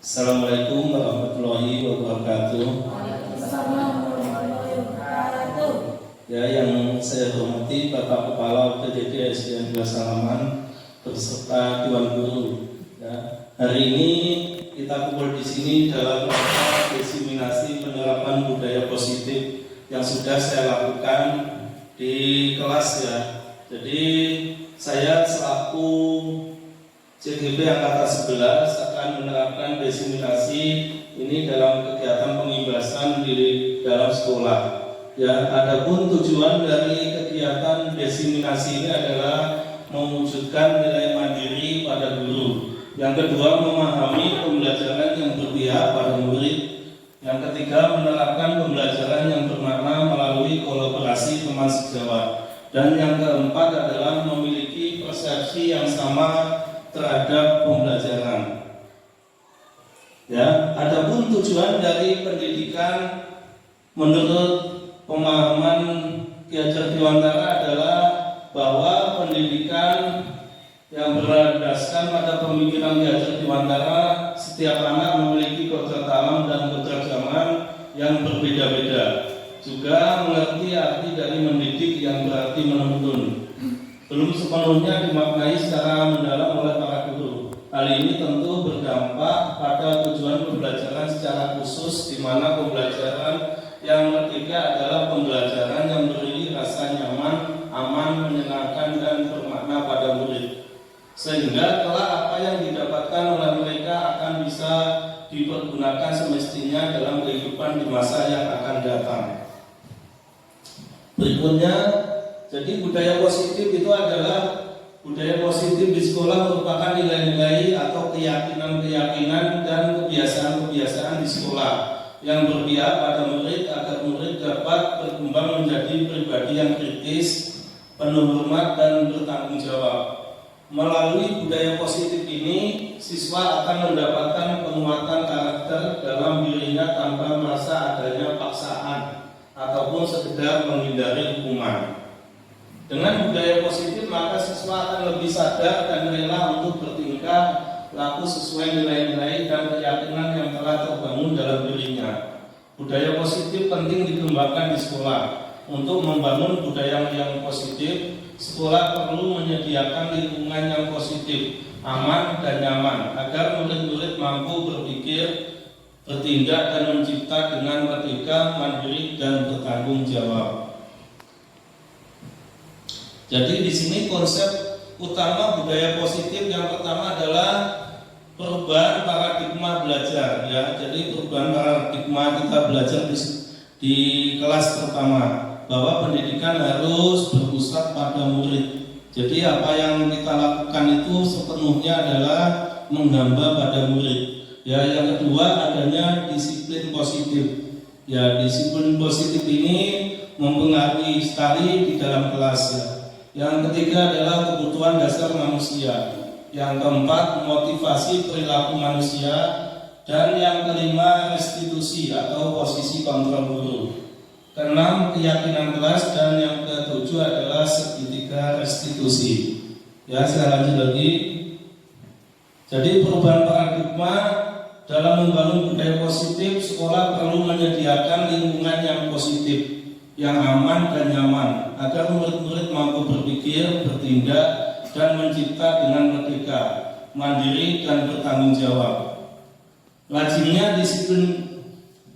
Assalamualaikum warahmatullahi wabarakatuh. Ya, yang saya hormati Bapak Kepala PDD SDN 2 Salaman beserta Dewan Guru. Ya, hari ini kita kumpul di sini dalam rangka diseminasi penerapan budaya positif yang sudah saya lakukan di kelas ya. Jadi saya selaku CGP Angkatan 11 akan menerapkan diseminasi ini dalam kegiatan pengimbasan di dalam sekolah. Ya, adapun tujuan dari kegiatan diseminasi ini adalah mewujudkan nilai mandiri pada guru. Yang kedua, memahami pembelajaran yang berpihak pada murid. Yang ketiga, menerapkan pembelajaran yang bermakna melalui kolaborasi teman sejawat. Dan yang keempat adalah memiliki persepsi yang sama terhadap pembelajaran. Ya, adapun tujuan dari pendidikan menurut pemahaman Ki Hajar Dewantara adalah bahwa pendidikan yang berdasarkan pada pemikiran Ki Hajar Dewantara, setiap anak memiliki kodrat alam dan kodrat zaman yang berbeda-beda. Juga mengerti arti dari mendidik yang berarti menuntun. Belum sepenuhnya dimaknai secara mendalam oleh para guru. Hal ini tentu berdampak pada tujuan pembelajaran secara khusus, di mana pembelajaran yang ketiga adalah pembelajaran yang beri rasa nyaman, aman, menyenangkan, dan bermakna pada murid. Sehingga kelak apa yang didapatkan oleh mereka akan bisa dipergunakan semestinya dalam kehidupan di masa yang akan datang. Berikutnya, jadi budaya positif itu adalah budaya positif di sekolah merupakan nilai-nilai atau keyakinan-keyakinan dan kebiasaan-kebiasaan di sekolah yang berpihak pada murid agar murid dapat berkembang menjadi pribadi yang kritis, penuh hormat dan bertanggung jawab. Melalui budaya positif ini, siswa akan mendapatkan penguatan karakter dalam dirinya tanpa merasa adanya paksaan ataupun sekedar menghindari hukuman. Dengan budaya positif, maka siswa akan lebih sadar dan rela untuk bertingkah laku sesuai nilai-nilai dan keyakinan yang telah terbangun dalam dirinya. Budaya positif penting dikembangkan di sekolah. Untuk membangun budaya yang positif, sekolah perlu menyediakan lingkungan yang positif, aman dan nyaman, agar murid-murid mampu berpikir, bertindak dan mencipta dengan merdeka, mandiri dan bertanggung jawab. Jadi di sini konsep utama budaya positif yang pertama adalah perubahan paradigma belajar ya. Jadi perubahan paradigma kita belajar di kelas pertama bahwa pendidikan harus berpusat pada murid. Jadi apa yang kita lakukan itu sepenuhnya adalah menghamba pada murid. Ya, yang kedua adanya disiplin positif. Ya, disiplin positif ini mempengaruhi sekali di dalam kelas ya. Yang ketiga adalah kebutuhan dasar manusia. Yang keempat, motivasi perilaku manusia. Dan yang kelima, restitusi atau posisi kontrol guru. Keenam, keyakinan kelas. Dan yang ketujuh adalah segitiga restitusi. Ya, saya lanjut lagi. Jadi perubahan paradigma dalam membangun budaya positif, sekolah perlu menyediakan lingkungan yang positif, yang aman dan nyaman, agar murid-murid mampu berpikir, bertindak, dan mencipta dengan merdeka, mandiri dan bertanggung jawab. Lazimnya disiplin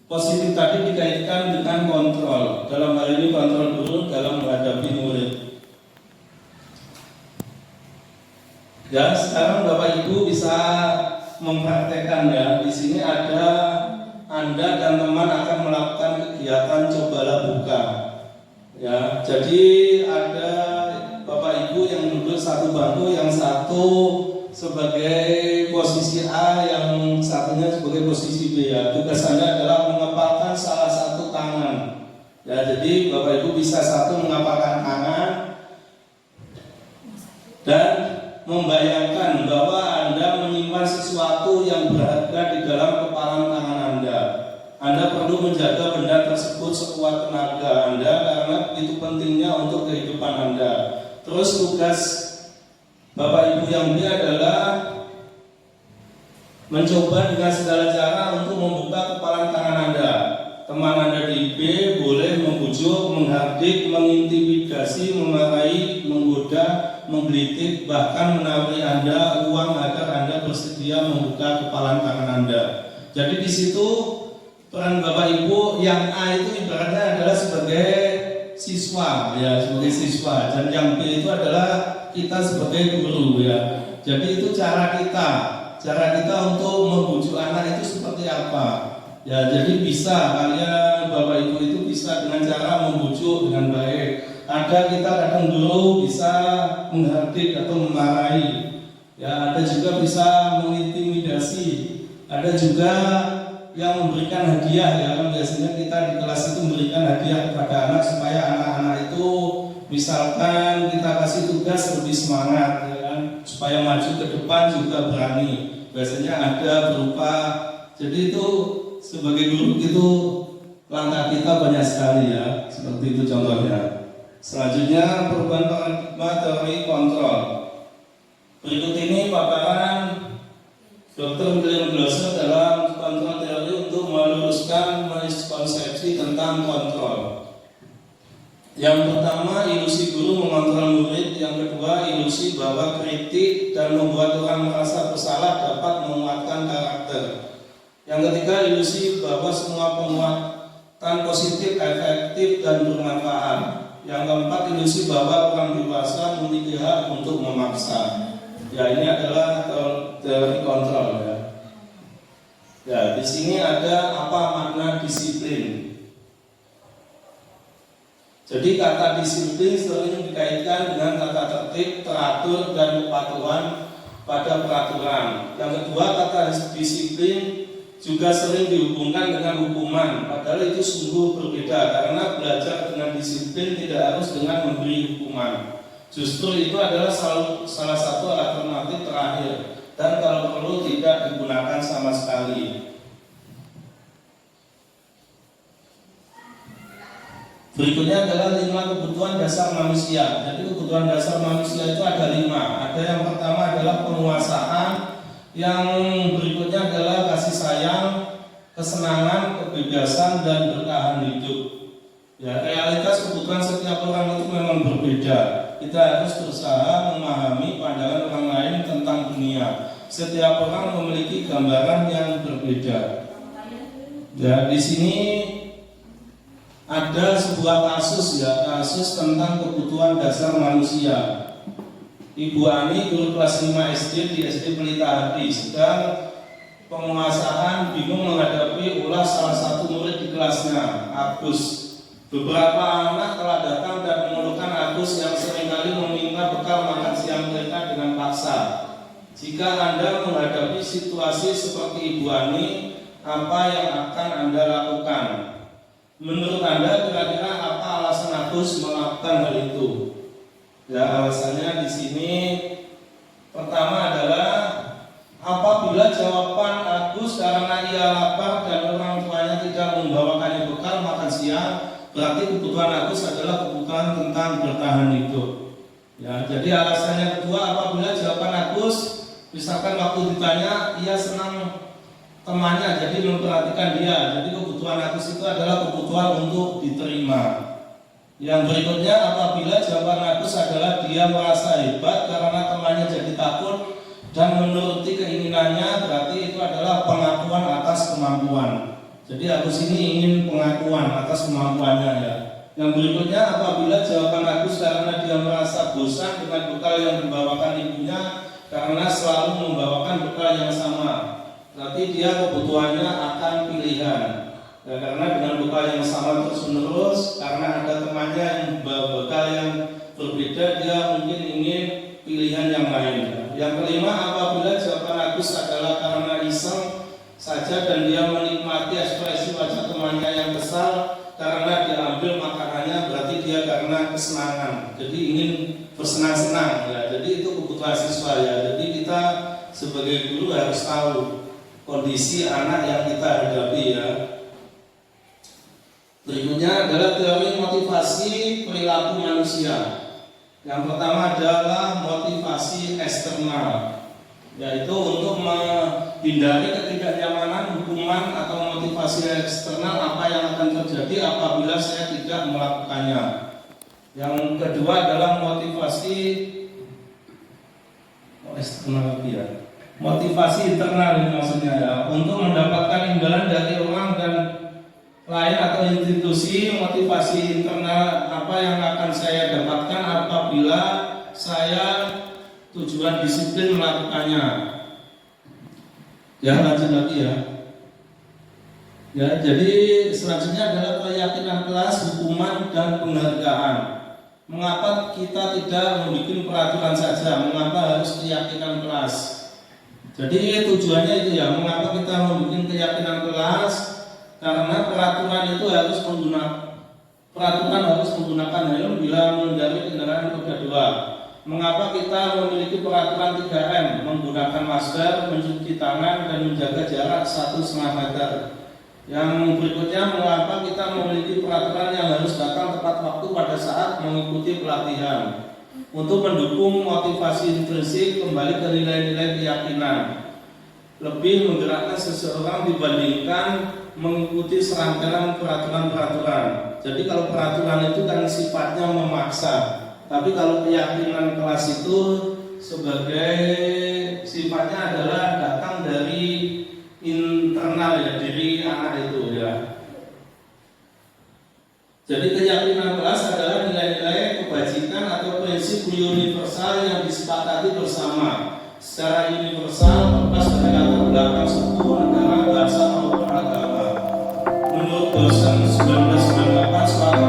positif tadi dikaitkan dengan kontrol, dalam hal ini kontrol guru dalam menghadapi murid. Ya, sekarang Bapak Ibu bisa mempraktekkan ya. Di sini ada Anda dan teman akan melakukan kegiatan cobalah buka. Ya, jadi ada Bapak Ibu yang duduk satu bangku, yang satu sebagai posisi A, yang satunya sebagai posisi B ya. Tugas Anda adalah mengepalkan salah satu tangan. Ya, jadi Bapak Ibu bisa satu mengepalkan tangan dan membayangkan bahwa Anda menyimpan sesuatu yang berharga di dalam kepalan tangan Anda. Anda perlu menjaga benda tersebut sekuat tenaga Anda karena itu pentingnya untuk kehidupan Anda. Terus tugas Bapak Ibu yang B adalah mencoba dengan segala cara untuk membuka kepalan tangan Anda. Teman Anda di B boleh membujuk, menghardik, mengintimidasi, memarahi, menggoda, menggelitik, bahkan menawari Anda uang agar Anda bersedia membuka kepalan tangan Anda. Jadi di situ peran Bapak Ibu yang A itu ibaratnya adalah sebagai siswa, ya, sebagai siswa, dan yang B itu adalah kita sebagai guru, ya. Jadi itu cara kita untuk membujuk anak itu seperti apa? Ya, jadi bisa kalian Bapak Ibu itu bisa dengan cara membujuk dengan baik. Ada kita kadang dulu bisa menghardik atau memarahi. Ya, ada juga bisa mengintimidasi. Ada juga yang memberikan hadiah, ya kan biasanya kita di kelas itu memberikan hadiah kepada anak supaya anak-anak itu misalkan kita kasih tugas lebih semangat, ya kan, supaya maju ke depan juga berani. Biasanya ada berupa, jadi itu sebagai guru itu langkah kita banyak sekali, ya, seperti itu contohnya. Selanjutnya perubahan paradigma teori kontrol. Berikut ini paparan Dr. William Glasser dalam kontrol teori untuk meluruskan miskonsepsi tentang kontrol. Yang pertama, ilusi guru mengontrol murid. Yang kedua, ilusi bahwa kritik dan membuat orang merasa bersalah dapat menguatkan karakter. Yang ketiga, ilusi bahwa semua penguatan positif, efektif, dan bermanfaat. Yang keempat, ilusi bahwa orang dewasa memiliki hak untuk memaksa. Ya, ini adalah teori kontrol, ya. Ya, di sini ada apa makna disiplin. Jadi kata disiplin sering dikaitkan dengan tata tertib, teratur, dan kepatuhan pada peraturan. Yang kedua, kata disiplin juga sering dihubungkan dengan hukuman, padahal itu sungguh berbeda karena belajar dengan disiplin tidak harus dengan memberi hukuman. Justru itu adalah salah satu alternatif terakhir dan kalau perlu tidak digunakan sama sekali. Berikutnya adalah 5 kebutuhan dasar manusia. Jadi kebutuhan dasar manusia itu ada 5. Ada yang pertama adalah penguasaan, yang berikutnya adalah kasih sayang, kesenangan, kebebasan, dan bertahan hidup. Ya, realitas kebutuhan setiap orang itu memang berbeda. Kita harus berusaha memahami pandangan orang lain tentang dunia. Setiap orang memiliki gambaran yang berbeda. Ya, di sini ada sebuah kasus, ya, kasus tentang kebutuhan dasar manusia. Ibu Ani guru kelas 5 SD di SD Pelita Hadi sedang penguasaan bingung menghadapi ulah salah satu murid di kelasnya, Agus. Beberapa anak telah datang dan mengeluhkan Agus yang seringkali meminta bekal makan siang mereka dengan paksa. Jika Anda menghadapi situasi seperti Ibu Ani, apa yang akan Anda lakukan? Menurut Anda kira-kira apa alasan Agus melakukan hal itu? Ya, alasannya di sini pertama adalah apabila jawaban Agus karena ia lapar dan orang tuanya tidak membawakannya bekal makan siang, berarti kebutuhan Agus adalah kebutuhan tentang bertahan hidup. Ya, jadi alasannya kedua, apabila jawaban Agus misalkan waktu ditanya ia senang temannya, jadi memperhatikan dia. Jadi kebutuhan Agus itu adalah kebutuhan untuk diterima. Yang berikutnya, apabila jawaban Agus adalah dia merasa hebat karena temannya jadi takut dan menuruti keinginannya, berarti itu adalah pengakuan atas kemampuan. Jadi Agus ini ingin pengakuan atas kemampuannya, ya. Yang berikutnya, apabila jawaban Agus karena dia merasa bosan dengan bekal yang dibawakan ibunya karena selalu membawakan bekal yang sama, berarti dia kebutuhannya akan pilihan. Ya, karena dengan bekal yang sama terus-menerus, karena ada temannya yang bekal yang berbeda, dia mungkin ingin pilihan yang lain. Yang kelima, apabila jawaban Agus adalah karena iseng saja dan dia menikmati ekspresi wajah temannya yang kesal karena diambil makanannya, berarti dia karena kesenangan. Jadi ingin bersenang-senang, ya. Jadi itu kebutuhan siswa, ya. Jadi kita sebagai guru harus tahu kondisi anak yang kita hadapi, ya. Berikutnya adalah teori motivasi perilaku manusia. Yang pertama adalah motivasi eksternal. yaitu untuk menghindari ketidaknyamanan, hukuman atau motivasi eksternal apa yang akan terjadi apabila saya tidak melakukannya. Yang kedua adalah motivasi eksternal ya. Motivasi internal ini maksudnya ya, untuk mendapatkan imbalan dari orang dan lain atau institusi. Motivasi internal apa yang akan saya dapatkan apabila saya tujuan disiplin melakukannya. Ya, lanjut lagi ya. Ya, jadi selanjutnya adalah keyakinan kelas, hukuman dan penghargaan. Mengapa kita tidak membuat peraturan saja? Mengapa harus keyakinan kelas? Jadi tujuannya itu ya, mengapa kita membuat keyakinan kelas? Karena peraturan itu harus menggunakan helm bila mengendarai kendaraan roda 2. Mengapa kita memiliki peraturan 3M? Menggunakan masker, mencuci tangan, dan menjaga jarak 1,5 meter. Yang berikutnya, mengapa kita memiliki peraturan yang harus datang tepat waktu pada saat mengikuti pelatihan? Untuk mendukung motivasi intrinsik kembali ke nilai-nilai keyakinan. Lebih menggerakkan seseorang dibandingkan mengikuti serangkaian peraturan-peraturan. Jadi kalau peraturan itu kan sifatnya memaksa, tapi kalau keyakinan kelas itu sebagai sifatnya adalah datang dari internal ya, diri anak itu ya. Jadi keyakinan kelas adalah nilai-nilai kebajikan atau prinsip universal yang disepakati bersama secara universal lepas dari latar belakang suku, negara, bahasa maupun agama. Menurut dosen 1998 suatu